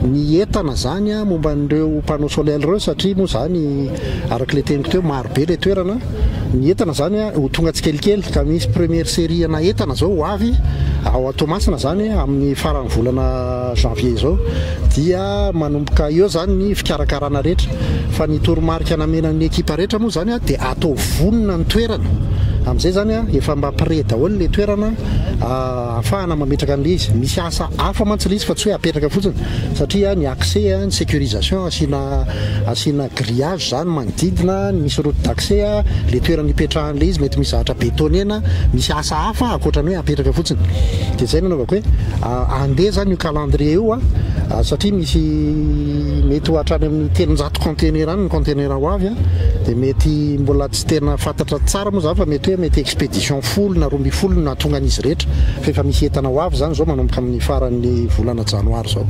ny entana zany a momba an'ireo panneau solaire ireo satria moa zany arak'le teniko teo maro be le toerana ny entana zany a ho tonga tsikelikely ka misy première série ana entana zao ho avy ao Toamasina zany amin'ny faran'ny volana janvier zao dia manomboka eo zany ny fikarakarana rehetra fa ny toromarika namenan'ny ekipa rehetra moa zany a dia atao vonona ny toerana amin'izay zany a efa mampire daholo le toerana ahafahana mametraka an'le izy misy asa hafa mantsy le izy fa tsy hoe apetraka fotsiny satria ny accès ny sécurisation asina grillage zany manodidina misy route d'accès le toerana ipetrahan'le izy mety misy zavatra bétonena misy asa hafa akoatran'ny hoe apetraka fotsiny dia zay nanaovako hoe andeha zany io calendrier io satria misy mety hoatrany amin'ny 300 conteneur any ny conteneur ho avy dia mety mbola tsy tena fantatra tsara moa zany fa mety hoe mety expédition folo na 12 na tonga an'izy rehetra fa efa misy entana ho avy zany zao manomboka amin'ny faran'ny volana janoary zao